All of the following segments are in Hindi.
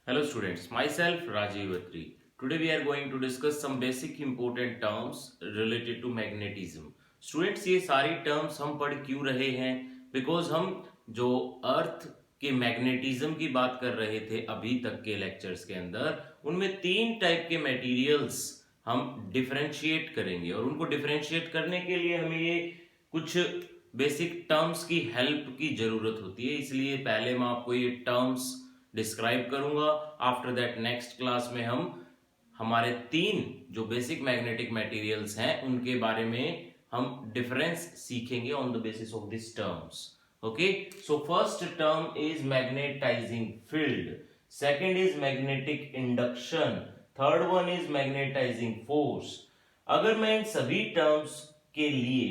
Hello students, myself Rajiv Atri. Today we are going to discuss some basic important terms related to magnetism. Students ये सारी terms हम पढ़ क्यों रहे हैं? Because हम जो अर्थ के मैग्नेटिज्म की बात कर रहे थे अभी तक के लेक्चर्स के अंदर, उनमें तीन टाइप के मटेरियल्स हम डिफरेंशिएट करेंगे और उनको डिफरेंशिएट करने के लिए हमें ये कुछ बेसिक टर्म्स की हेल्प की जरूरत होती है। इसलिए पहले मैं आपको ये टर्म्स डिस्क्राइब करूंगा। आफ्टर दैट नेक्स्ट क्लास में हम हमारे तीन जो बेसिक मैग्नेटिक मटेरियल्स हैं उनके बारे में हम डिफरेंस सीखेंगे on the basis of this terms. Okay, so first term is magnetising field, second is magnetic induction, third one is magnetising force. अगर मैं इन सभी टर्म्स के लिए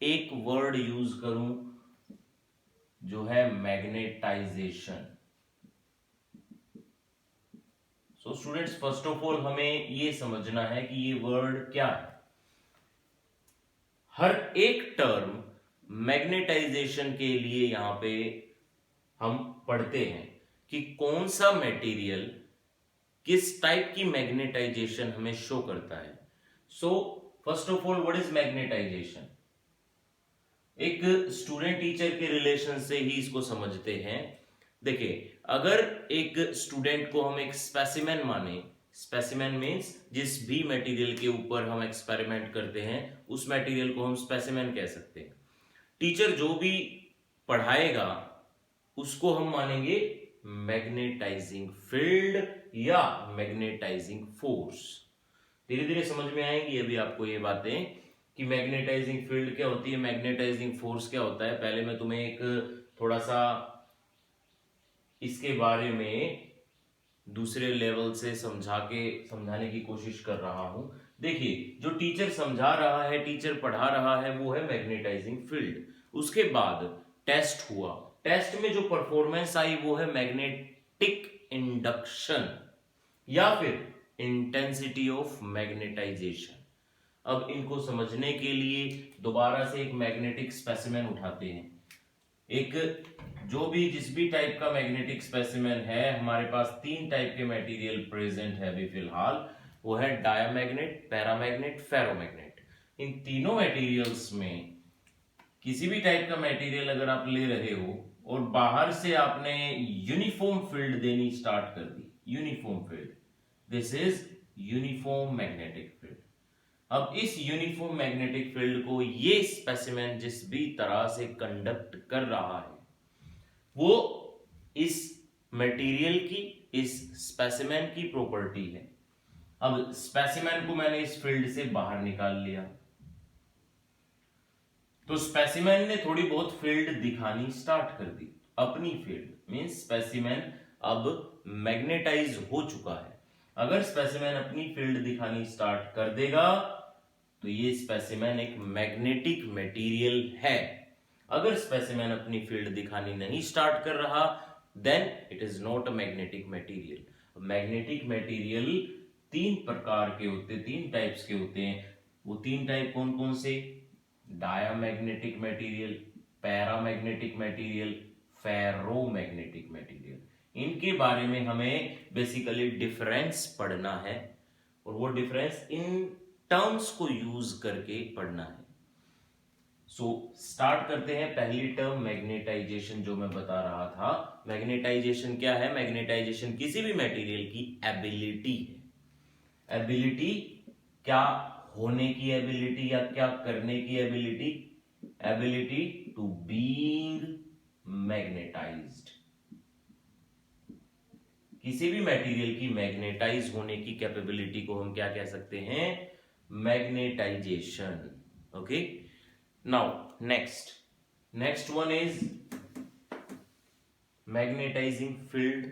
एक वर्ड यूज करूं जो है मैग्नेटाइजेशन, तो स्टूडेंट्स फर्स्ट ऑफ ऑल हमें ये समझना है कि ये वर्ड क्या है। हर एक टर्म मैग्नेटाइजेशन के लिए यहां पे हम पढ़ते हैं कि कौन सा मटेरियल किस टाइप की मैग्नेटाइजेशन हमें शो करता है। So first of all what is magnetisation? एक स्टूडेंट टीचर के रिलेशन से ही इसको समझते हैं। देखिए, अगर एक स्टूडेंट को हम एक स्पेसिमेन माने, स्पेसिमेन मीन्स जिस भी मटेरियल के ऊपर हम एक्सपेरिमेंट करते हैं उस मटेरियल को हम स्पेसिमेन कह सकते हैं। टीचर जो भी पढ़ाएगा उसको हम मानेंगे मैग्नेटाइजिंग फील्ड या मैग्नेटाइजिंग फोर्स। धीरे धीरे समझ में आएंगी अभी आपको ये बातें कि मैग्नेटाइजिंग फील्ड क्या होती है, मैग्नेटाइजिंग फोर्स क्या होता है। पहले मैं तुम्हें एक थोड़ा सा इसके बारे में दूसरे लेवल से समझाने की कोशिश कर रहा हूं। देखिए, जो टीचर समझा रहा है, टीचर पढ़ा रहा है, वो है मैग्नेटाइजिंग फील्ड। उसके बाद टेस्ट हुआ, टेस्ट में जो परफॉर्मेंस आई वो है मैग्नेटिक इंडक्शन या फिर इंटेंसिटी ऑफ मैग्नेटाइजेशन। अब इनको समझने के लिए दोबारा से एक मैग्नेटिक स्पेसिमेन उठाते हैं। एक जो भी जिस भी टाइप का मैग्नेटिक स्पेसिमेन है, हमारे पास तीन टाइप के मटेरियल प्रेजेंट है अभी फिलहाल, वो है डायामैग्नेट, पैरामैग्नेट, फेरोमैग्नेट। इन तीनों मटेरियल्स में किसी भी टाइप का मटेरियल अगर आप ले रहे हो और बाहर से आपने यूनिफॉर्म फील्ड देनी स्टार्ट कर दी, uniform field, this is uniform magnetic field. अब इस यूनिफॉर्म मैग्नेटिक फील्ड को ये स्पेसिमेन जिस भी तरह से कंडक्ट कर रहा है वो इस मटेरियल की, इस स्पेसिमेन की प्रॉपर्टी है। अब स्पेसिमेन को मैंने इस फील्ड से बाहर निकाल लिया तो स्पेसिमेन ने थोड़ी बहुत फील्ड दिखानी स्टार्ट कर दी, अपनी फील्ड मींस स्पेसिमेन अब मैग्नेटाइज हो चुका है। अगर स्पेसिमेन अपनी फील्ड दिखानी स्टार्ट कर देगा तो ये स्पेसिमेन एक मैग्नेटिक मटेरियल है। अगर स्पेसिमेन अपनी फील्ड दिखानी नहीं स्टार्ट कर रहा then it is not a magnetic material. Magnetic material तीन प्रकार के होते, तीन टाइप्स के होते हैं। वो तीन टाइप कौन कौन से? Diamagnetic material, paramagnetic material, ferromagnetic material. इनके बारे में हमें बेसिकली डिफरेंस पढ़ना है और वो डिफरेंस इन टर्म्स को यूज करके पढ़ना है। सो स्टार्ट करते हैं। पहली टर्म मैग्नेटाइजेशन जो मैं बता रहा था। मैग्नेटाइजेशन क्या है? मैग्नेटाइजेशन किसी भी मटेरियल की एबिलिटी है। एबिलिटी क्या होने की एबिलिटी या क्या करने की ability? Ability to being magnetised. किसी भी मटेरियल की मैग्नेटाइज होने की कैपेबिलिटी को हम क्या कह सकते हैं? Magnetisation. Okay, now next one is magnetising field.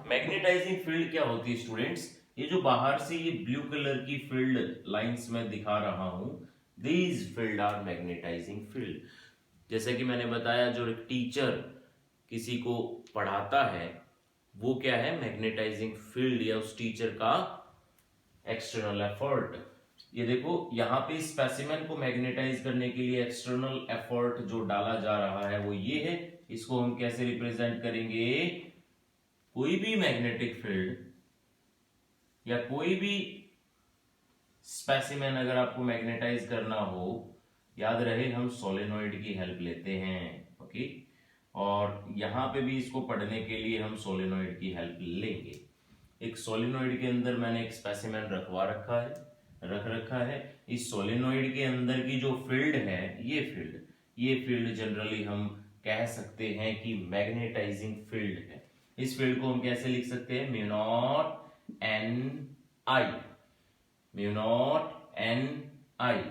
Magnetising field क्या होती है स्टूडेंट्स? ये जो बाहर से ये ब्लू कलर की फील्ड लाइंस में दिखा रहा हूं, these field are magnetising field. जैसे कि मैंने बताया, जो एक टीचर किसी को पढ़ाता है वो क्या है? मैग्नेटाइजिंग फील्ड या उस टीचर का एक्सटर्नल एफर्ट। ये देखो, यहाँ पे स्पेसिमेन को मैग्नेटाइज करने के लिए एक्सटर्नल एफर्ट जो डाला जा रहा है वो ये है। इसको हम कैसे रिप्रेजेंट करेंगे? कोई भी मैग्नेटिक फील्ड या कोई भी स्पेसिमेन अगर आपको मैग्नेटाइज करना हो, याद रहे हम सोलेनोइड की हेल्प लेते हैं। ओके, और यहां पे भी इसको पढ़ने के लिए हम सोलेनोइड की हेल्प लेंगे। एक सोलेनोइड के अंदर मैंने एक स्पेसिमेन रख रखा है। इस सोलेनोइड के अंदर की जो फील्ड है, ये फील्ड जनरली हम कह सकते हैं कि मैग्नेटाइजिंग फील्ड है। इस फील्ड को हम कैसे लिख सकते हैं? Mu naught N I, mu naught N I.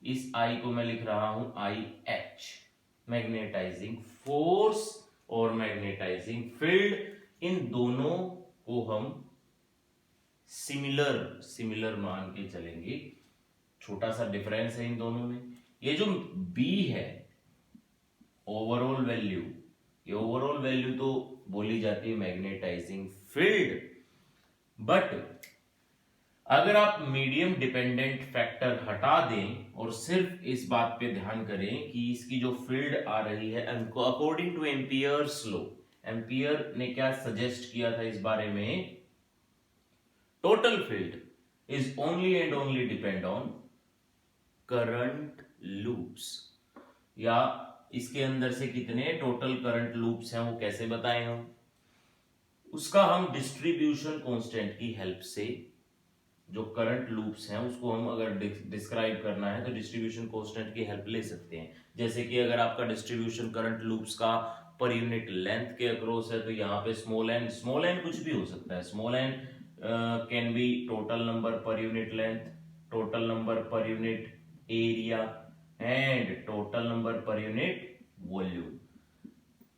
इस आई को मैं लिख रहा हूं आई एच। मैग्नेटाइजिंग फोर्स और मैग्नेटाइजिंग फील्ड, इन दोनों को हम सिमिलर मान के चलेंगे। छोटा सा डिफरेंस है इन दोनों में। ये जो B है, ओवरऑल वैल्यू, ये ओवरऑल वैल्यू तो बोली जाती है मैग्नेटाइजिंग फील्ड, बट अगर आप मीडियम डिपेंडेंट फैक्टर हटा दें और सिर्फ इस बात पे ध्यान करें कि इसकी जो फील्ड आ रही है according to Ampere's law, Ampere ने क्या सजेस्ट किया था इस बारे में? Total field is only and only depend on current loops, या इसके अंदर से कितने टोटल करंट लूप्स हैं वो कैसे बताएं हम? उसका हम डिस्ट्रीब्यूशन कांस्टेंट की हेल्प से, जो करंट लूप्स हैं उसको हम अगर डिस्क्राइब करना है तो डिस्ट्रीब्यूशन कांस्टेंट की हेल्प ले सकते हैं। जैसे कि अगर आपका डिस्ट्रीब्यूशन करंट लूप्स का पर यूनिट लेंथ के अक्रॉस है तो यहाँ पे स्मॉल एन कुछ भी हो सकता है। Small n can be total number per unit length, total number per unit area and total number per unit volume.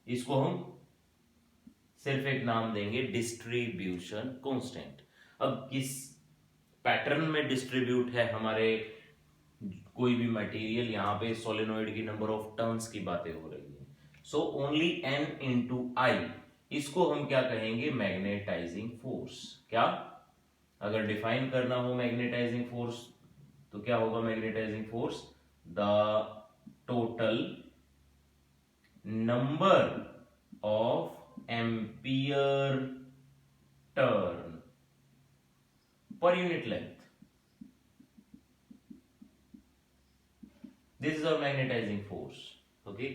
इसको हम सिर्फ एक नाम देंगे डिस्ट्रीब्यूशन कांस्टेंट। अब किस पैटर्न में डिस्ट्रीब्यूट है हमारे कोई भी मटेरियल, यहां पे सोलेनोइड की नंबर ऑफ टर्न्स की बातें हो रही है। So only n into I, इसको हम क्या कहेंगे? Magnetising force. क्या अगर डिफाइन करना हो मैग्नेटाइजिंग फोर्स तो क्या होगा? Magnetising force the total number of ampere turn per unit length, this is our magnetising force. Okay,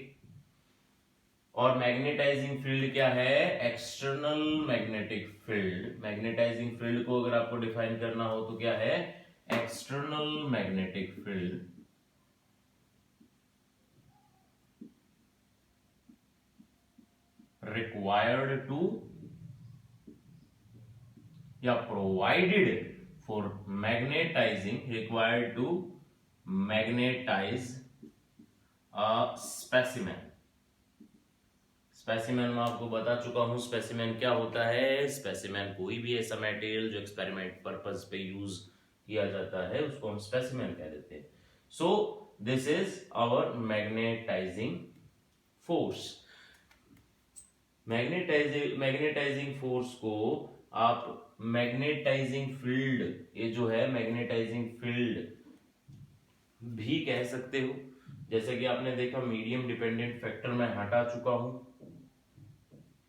और मैग्नेटाइजिंग फील्ड क्या है? External magnetic field. Magnetising field को अगर आपको डिफाइन करना हो तो क्या है? External magnetic field required to या provided for magnetising, required to magnetise a specimen. Specimen मैं आपको बता चुका हूं स्पेसिमेन क्या होता है। स्पेसिमेन कोई भी ऐसा मटेरियल जो एक्सपेरिमेंट पर्पस पे यूज किया जाता है उसको हम स्पेसिमेन कह देते हैं। So this is our magnetising force. Magnetising force को आप मैग्नेटाइजिंग फील्ड, ये जो है मैग्नेटाइजिंग फील्ड भी कह सकते हो। जैसे कि आपने देखा मीडियम डिपेंडेंट फैक्टर मैं हटा चुका हूं,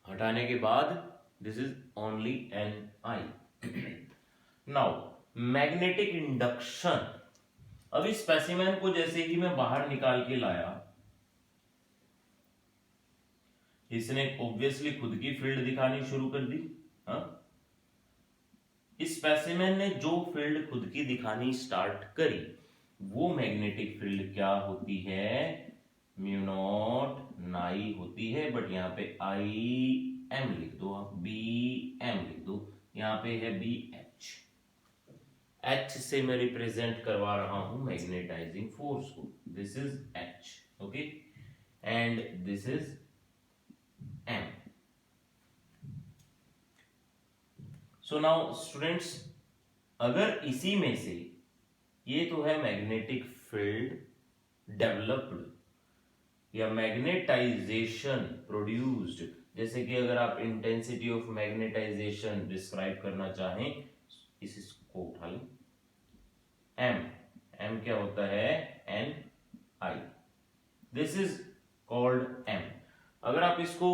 हटाने के बाद this is only an I. Now magnetic induction. अभी स्पेसिमेन को जैसे ही मैं बाहर निकाल के लाया, इसने ऑब्वियसली खुद की फील्ड दिखानी शुरू कर दी। इस स्पेसिमेन ने जो फील्ड खुद की दिखानी स्टार्ट करी वो मैग्नेटिक फील्ड क्या होती है? म्यू नॉट नाई होती है, बट यहां पे आई एम लिख दो, आप बी एम लिख दो, यहां पे है बी एच। एच से मैं रिप्रेजेंट करवा रहा हूं मैग्नेटाइजिंग फोर्स को। This is H, okay, and this is M. So now students, अगर इसी में से ये तो है मैग्नेटिक फील्ड डेवलप्ड या मैग्नेटाइजेशन प्रोड्यूस्ड, जैसे कि अगर आप इंटेंसिटी ऑफ मैग्नेटाइजेशन डिस्क्राइब करना चाहें, इसको उठा लें, एम। एम क्या होता है? N I. This is called M. अगर आप इसको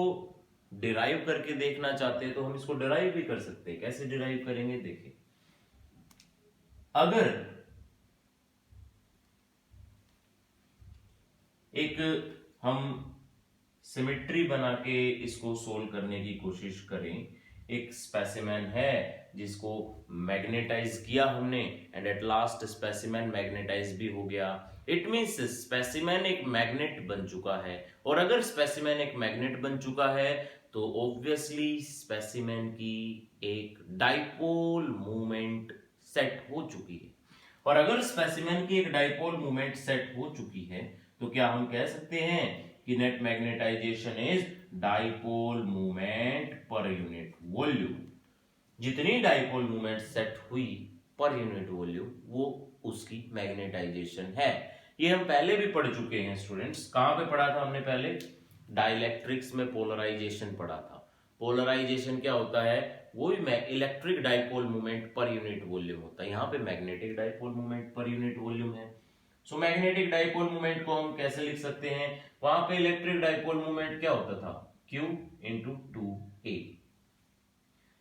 डिराइव करके देखना चाहते हैं तो हम इसको डिराइव भी कर सकते हैं। कैसे डिराइव करेंगे, देखिए, अगर एक हम सिमेट्री बना के इसको सोल्व करने की कोशिश करें, एक स्पेसिमेन है जिसको मैग्नेटाइज किया हमने and at last specimen magnetise भी हो गया, इट मींस स्पेसिमेन एक मैग्नेट बन चुका है। और अगर स्पेसिमेन एक मैग्नेट बन चुका है तो ऑब्वियसली स्पेसिमेन की एक डाइपोल मूवमेंट सेट हो चुकी है। और अगर स्पेसिमेन की एक डाइपोल मूवमेंट सेट हो चुकी है तो क्या हम कह सकते हैं कि net magnetization is dipole movement per unit volume. जितनी डाइपोल मूवमेंट सेट हुई पर यूनिट वॉल्यूम वो उसकी मैग्नेटाइजेशन है। ये हम पहले भी पढ़ चुके हैं स्टूडेंट्स। कहां पे पढ़ा था हमने पहले? डाइलेक्ट्रिक्स में पोलराइजेशन पढ़ा था। पोलराइजेशन क्या होता है? वो भी electric dipole movement per unit volume होता है। यहाँ पे magnetic dipole movement per unit volume है। सो मैग्नेटिक डाइपोल मूवमेंट को हम कैसे लिख सकते हैं? वहां पे इलेक्ट्रिक डाइपोल मूवमेंट क्या होता था? Q into 2a।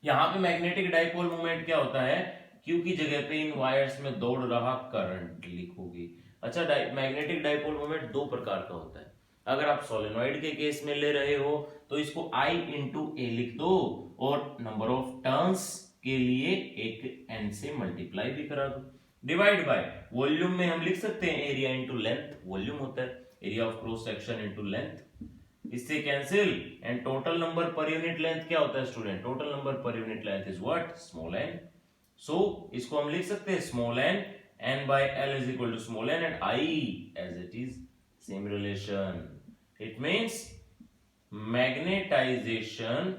यहां पे मैग्नेटिक डाइपोल मूवमेंट क्या होता है? Q की जगह पे इन वायर्स में दौड़ रहा करंट लिखोगे। अच्छा, मैग्नेटिक डाइपोल मूवमेंट दो प्रकार का होता है। अगर आप सोलेनॉइड के केस में ले रहे हो तो इसको I इंटू ए लिख दो और नंबर ऑफ टर्न्स के लिए एक n से मल्टीप्लाई भी करा दो। डिवाइड बाय वॉल्यूम में हम लिख सकते हैं एरिया इंटू लेंथ, वॉल्यूम होता है area of cross section into length. इससे cancel and total number per unit length क्या होता है student? Total number per unit length is what? Small n। So इसको हम लिख सकते हैं small n, n by l is equal to small n and I as it is same relation. It means magnetization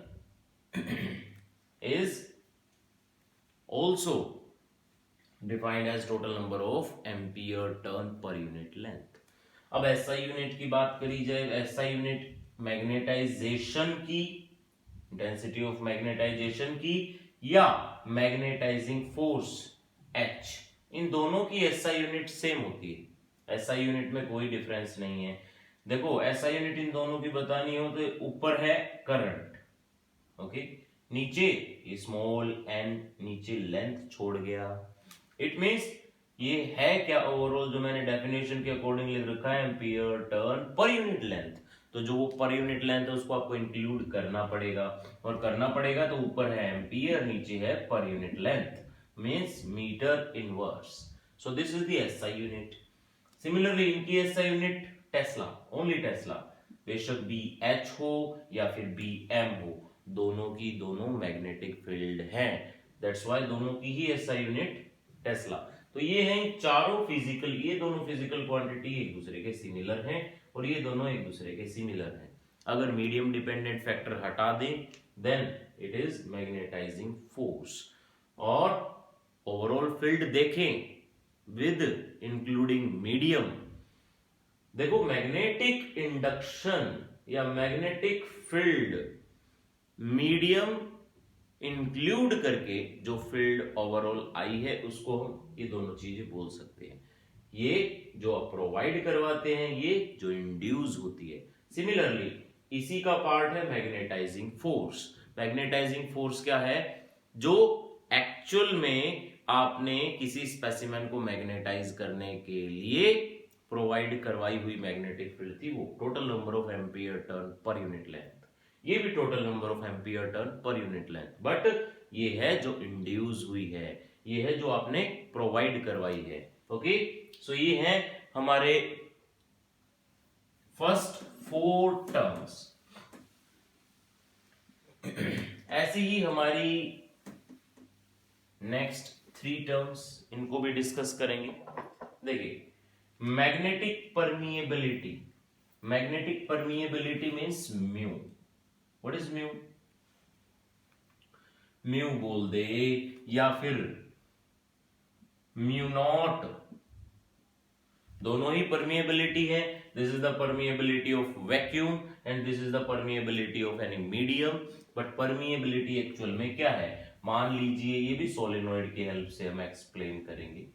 is also defined as total number of ampere turn per unit length. अब SI यूनिट की बात करी जाए, SI यूनिट मैग्नेटाइजेशन की, इंटेंसिटी ऑफ मैग्नेटाइजेशन की, या मैग्नेटाइजिंग फोर्स H, इन दोनों की SI यूनिट सेम होती है। SI यूनिट में कोई डिफरेंस नहीं है। देखो SI यूनिट इन दोनों की बतानी हो तो ऊपर है करंट, ओके, नीचे स्मॉल n, नीचे लेंथ छोड़ गया। इट मींस ये है क्या? ओवरऑल जो मैंने डेफिनेशन के अकॉर्डिंग लिख रखा है ampere turn per unit length, तो जो वो पर यूनिट लेंथ है उसको आपको इंक्लूड करना पड़ेगा, और करना पड़ेगा तो ऊपर है एम्पियर, नीचे है per unit length, means metre inverse. So this is the SI unit. Similarly इनकी SI unit tesla, only tesla, बेशक BH हो या फिर BM हो, दोनों की दोनों मैग्नेटिक फील्ड है। दैट्स व्हाई दोनों की ही SI यूनिट टेस्ला। तो ये हैं चारों फिजिकल, ये दोनों फिजिकल क्वांटिटी एक दूसरे के सिमिलर हैं और ये दोनों एक दूसरे के सिमिलर हैं। अगर मीडियम डिपेंडेंट फैक्टर हटा दें then it is magnetising force. और ओवरऑल फील्ड देखें विद इंक्लूडिंग मीडियम, देखो मैग्नेटिक इंडक्शन या मैग्नेटिक फील्ड मीडियम इंक्लूड करके जो फील्ड ओवरऑल आई है उसको हम ये दोनों चीजें बोल सकते हैं। ये जो प्रोवाइड करवाते हैं, ये जो इंड्यूस होती है। सिमिलरली इसी का पार्ट है मैग्नेटाइजिंग फोर्स। मैग्नेटाइजिंग फोर्स क्या है? जो एक्चुअल में आपने किसी स्पेसिमेन को मैग्नेटाइज करने के लिए प्रोवाइड करवाई हुई मैग्नेटिक फील्ड थी, वो total number of ampere turn per unit length, ये भी total number of ampere turn per unit length, but ये है जो इंड्यूस हुई है, ये है जो आपने प्रोवाइड करवाई है। ओके, सो ये है हमारे फर्स्ट 4 टर्म्स। ऐसी ही हमारी नेक्स्ट 3 टर्म्स, इनको भी डिस्कस करेंगे। देखिए magnetic permeability, magnetic permeability means mu. What is mu? Mu बोल दे या फिर म्यू नॉट, दोनों ही परमिएबिलिटी है। This is the permeability of vacuum and this is the permeability of any medium. But permeability actual में क्या है? मान लीजिए, ये भी सोलेनॉइड की हेल्प से हम एक्सप्लेन करेंगे।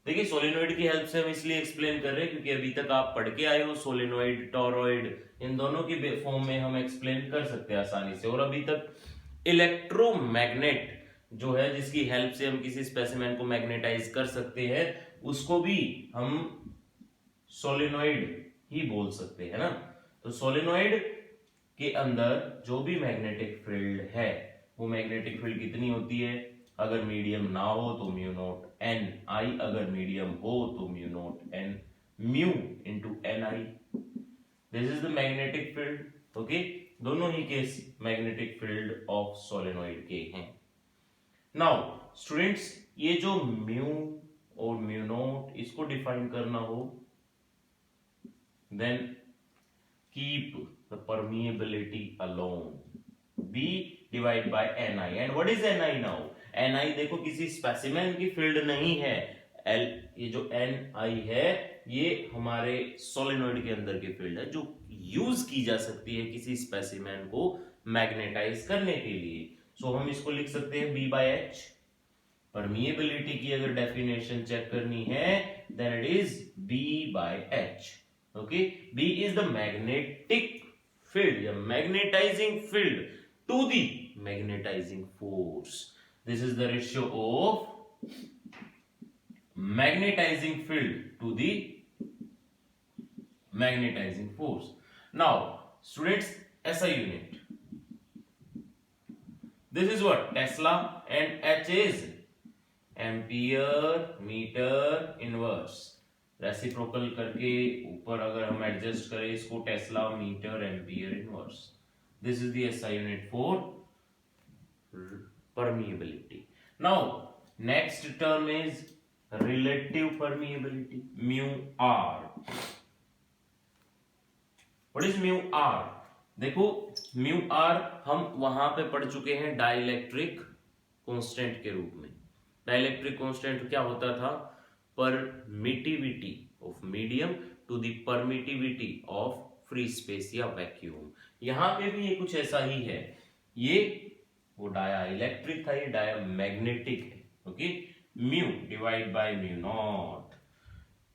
देखिए सोलेनोइड की हेल्प से हम इसलिए एक्सप्लेन कर रहे हैं क्योंकि अभी तक आप पढ़ के आए हो सोलेनोइड, टॉरॉइड, इन दोनों की फॉर्म में हम एक्सप्लेन कर सकते हैं आसानी से। और अभी तक इलेक्ट्रोमैग्नेट जो है जिसकी हेल्प से हम किसी स्पेसिमेन को मैग्नेटाइज कर सकते हैं उसको भी हम सोलेनोइड ही बोल सकते हैं ना। तो सोलेनोइड के अंदर जो भी मैग्नेटिक फील्ड है वो मैग्नेटिक फील्ड कितनी होती है, अगर मीडियम ना हो तो म्यू नॉट एन आई, अगर मीडियम हो तो mu naught N mu into N I. This is the magnetic field. Okay, दोनों ही case magnetic field of solenoid के हैं। नाउ स्टूडेंट्स, ये जो म्यू और म्यू नॉट इसको डिफाइन करना हो then keep the permeability alone, B divided by Ni, and what is Ni now? Ni देखो किसी स्पेसिमेन की फील्ड नहीं है, L ये जो Ni है ये हमारे सोलेनोइड के अंदर की फील्ड है जो यूज की जा सकती है किसी स्पेसिमेन को मैग्नेटाइज करने के लिए। सो हम इसको लिख सकते हैं B by H। परमिएबिलिटी की अगर डेफिनेशन चेक करनी है then it is B by H। Okay, B is the magnetic field, the magnetizing field to the magnetizing force. This is the ratio of magnetizing field to the magnetizing force. Now, students, SI unit. This is what Tesla and H is ampere meter inverse. Reciprocal करके ऊपर अगर हम एडजस्ट करें इसको tesla metre ampere inverse. This is the SI unit for permeability. Now next term is relative permeability, mu r. What is mu r? देखो म्यू आर हम वहां पे पढ़ चुके हैं डाइलेक्ट्रिक कांस्टेंट के रूप में। डाइलेक्ट्रिक कांस्टेंट क्या होता था? Permittivity of medium to the permittivity of free space या वैक्यूम। यहां पे भी ये कुछ ऐसा ही है, ये वो डाया इलेक्ट्रिक था, ये डाया मैग्नेटिक है। Okay, mu divide by mu naught,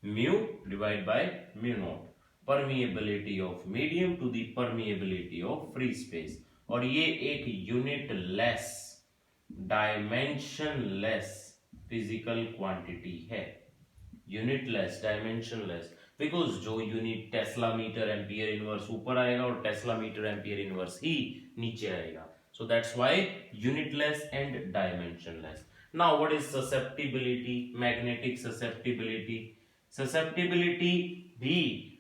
mu divide by mu naught, permeability of medium to the permeability of free space. और ये एक unitless, dimensionless physical quantity है। यूनिटलेस, डायमेंशनलेस, बिकॉज जो unit tesla metre ampere inverse ऊपर आएगा और टेस्ला मीटर एम्पियर इनवर्स ही नीचे आएगा। So that's why unitless and dimensionless. Now what is susceptibility? Magnetic susceptibility. Susceptibility भी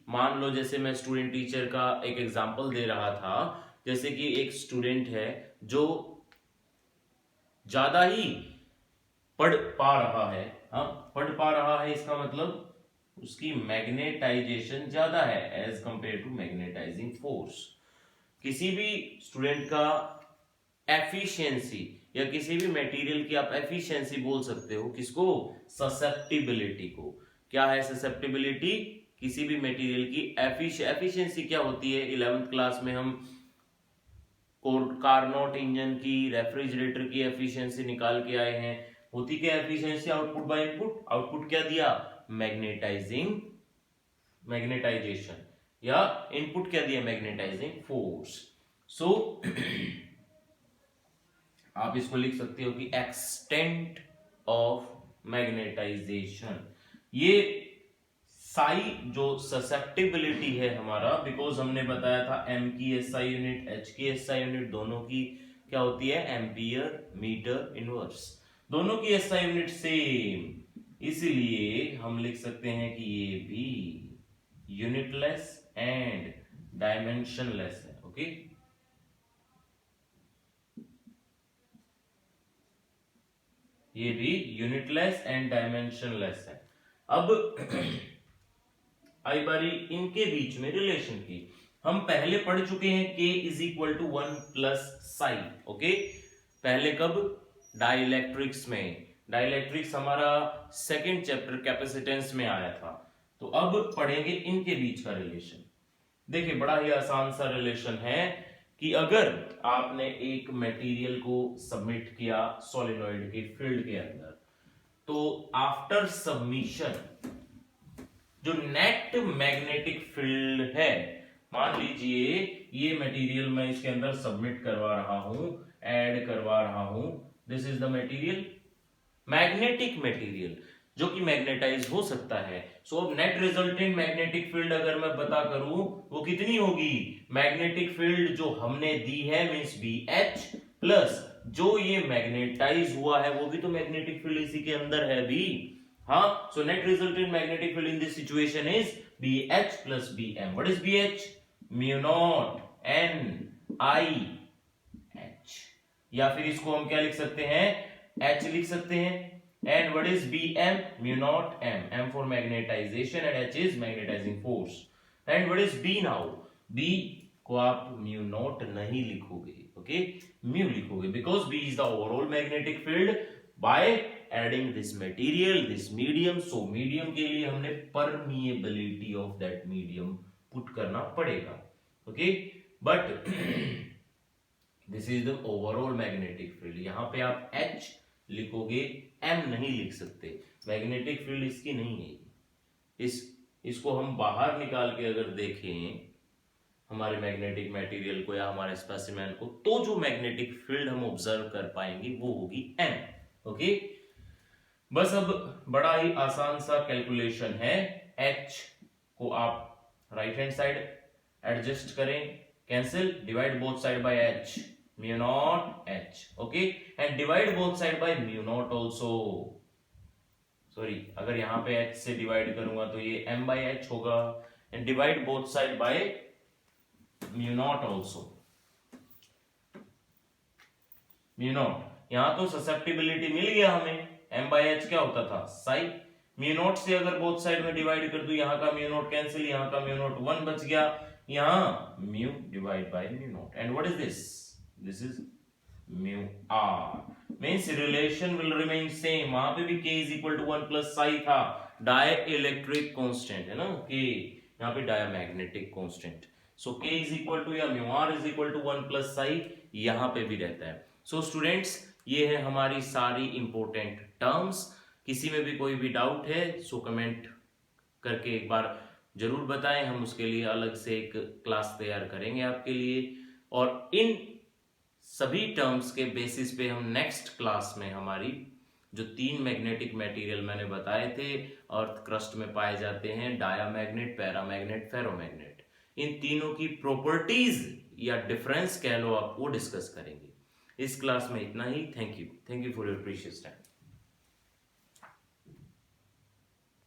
मान लो जैसे मैं स्टूडेंट टीचर का एक एग्जांपल दे रहा था, जैसे कि एक स्टूडेंट है जो ज्यादा ही पढ़ पा रहा है। हाँ, पढ़ पा रहा है इसका मतलब उसकी मैग्नेटाइजेशन ज्यादा है as compared to magnetising force. किसी भी स्टूडेंट का एफिशिएंसी या किसी भी मटेरियल की आप एफिशिएंसी बोल सकते हो, किसको? ससेप्टिबिलिटी को। क्या है ससेप्टिबिलिटी? किसी भी मटेरियल की एफिशिएंसी क्या होती है? 11th क्लास में हम कारनोट इंजन की, रेफ्रिजरेटर की एफिशिएंसी निकाल के आए हैं। होती क्या efficiency? Output by input. Output क्या दिया? मैग्नेटाइजेशन, या इनपुट क्या दिया? Magnetising force. सो आप इसको लिख सकते हो कि एक्सटेंट ऑफ मैग्नेटाइजेशन। ये साई जो ससेप्टिबिलिटी है हमारा, बिकॉज हमने बताया था एम की एसआई यूनिट, एच की एसआई यूनिट, दोनों की क्या होती है? Ampere metre inverse. दोनों की एसआई यूनिट सेम, इसलिए हम लिख सकते हैं कि ये भी यूनिटलेस एंड डायमेंशनलेस है। ओके, ये भी यूनिटलेस एंड डायमेंशनलेस है। अब आई बारी इनके बीच में रिलेशन की। हम पहले पढ़ चुके हैं k is equal to 1 plus psi. Okay, पहले कब? डाइलेक्ट्रिक्स में। डाइलेक्ट्रिक्स हमारा सेकंड चैप्टर कैपेसिटेंस में आया था। तो अब पढ़ेंगे इनके बीच का रिलेशन। देखिए बड़ा ही आसान सा रिलेशन है कि अगर आपने एक मटेरियल को सबमिट किया सोलेनोइड के फील्ड के अंदर, तो आफ्टर सबमिशन जो नेट मैग्नेटिक फील्ड है, मान लीजिए ये मटेरियल मैं इसके अंदर सबमिट करवा रहा हूं, ऐड करवा रहा हूं, this is the material, magnetic material जो कि मैग्नेटाइज हो सकता है। सो अब नेट रिजल्टेंट मैग्नेटिक फील्ड अगर मैं पता करूं वो कितनी होगी, मैग्नेटिक फील्ड जो हमने दी है मींस BH प्लस जो ये मैग्नेटाइज हुआ है वो भी तो मैग्नेटिक फील्ड इसी के अंदर है भी। हाँ, so net resultant magnetic field in this situation is BH plus BM. What is BH? Mu naught N I H. या फिर इसको हम क्या लिख सकते हैं, H लिख सकते हैं। And what is BM? Mu naught M. M for magnetization and H is magnetizing force. And what is B now? B को आप mu naught नहीं लिखोगे, okay? Mu लिखोगे because B is the overall magnetic field by adding this material, this medium. So medium के लिए हमने permeability of that medium put करना पड़ेगा, okay? But this is the overall magnetic field. यहाँ पे आप H लिखोगे, M नहीं लिख सकते, मैग्नेटिक फील्ड इसकी नहीं है। इसको हम बाहर निकाल के अगर देखें हमारे मैग्नेटिक मटेरियल को या हमारे स्पेसिमेन को, तो जो मैग्नेटिक फील्ड हम ऑब्जर्व कर पाएंगे वो होगी M, ओके? बस अब बड़ा ही आसान सा कैलकुलेशन है। H को आप राइट हैंड साइड एडजस्ट करें, cancel, divide both side by H, mu naught H, okay? And divide both side by mu naught also, sorry अगर यहां पे H से डिवाइड करूंगा तो ये M by H होगा, and divide both side by mu naught also, mu naught। यहां तो ससेप्टिबिलिटी मिल गया हमें, M by H क्या होता था, साई, mu naught से अगर बोथ साइड में डिवाइड कर दूं, यहां का mu naught कैंसिल, यहां का mu naught 1 बच गया, यहां mu divide by mu naught। And what is this, this is mu r, means relation will remain same. वहां पे भी k is equal to 1 plus psi था, डाइइलेक्ट्रिक कांस्टेंट है ना k, यहां पे diamagnetic constant. So k is equal to या mu r is equal to 1 plus psi यहां पे भी रहता है। सो स्टूडेंट्स ये है हमारी सारी इंपॉर्टेंट टर्म्स। किसी में भी कोई भी डाउट है सो कमेंट करके एक बार जरूर बताएं, हम उसके लिए अलग से एक क्लास तैयार करेंगे आपके लिए। और इन सभी टर्म्स के बेसिस पे हम नेक्स्ट क्लास में हमारी जो 3 मैग्नेटिक मटेरियल मैंने बताए थे अर्थ क्रस्ट में पाए जाते हैं, डायामैग्नेट, पैरामैग्नेट, फेरोमैग्नेट, इन तीनों की प्रॉपर्टीज या डिफरेंस कह लो आप, वो डिस्कस करेंगे। इस क्लास में इतना ही। Thank you for your precious time.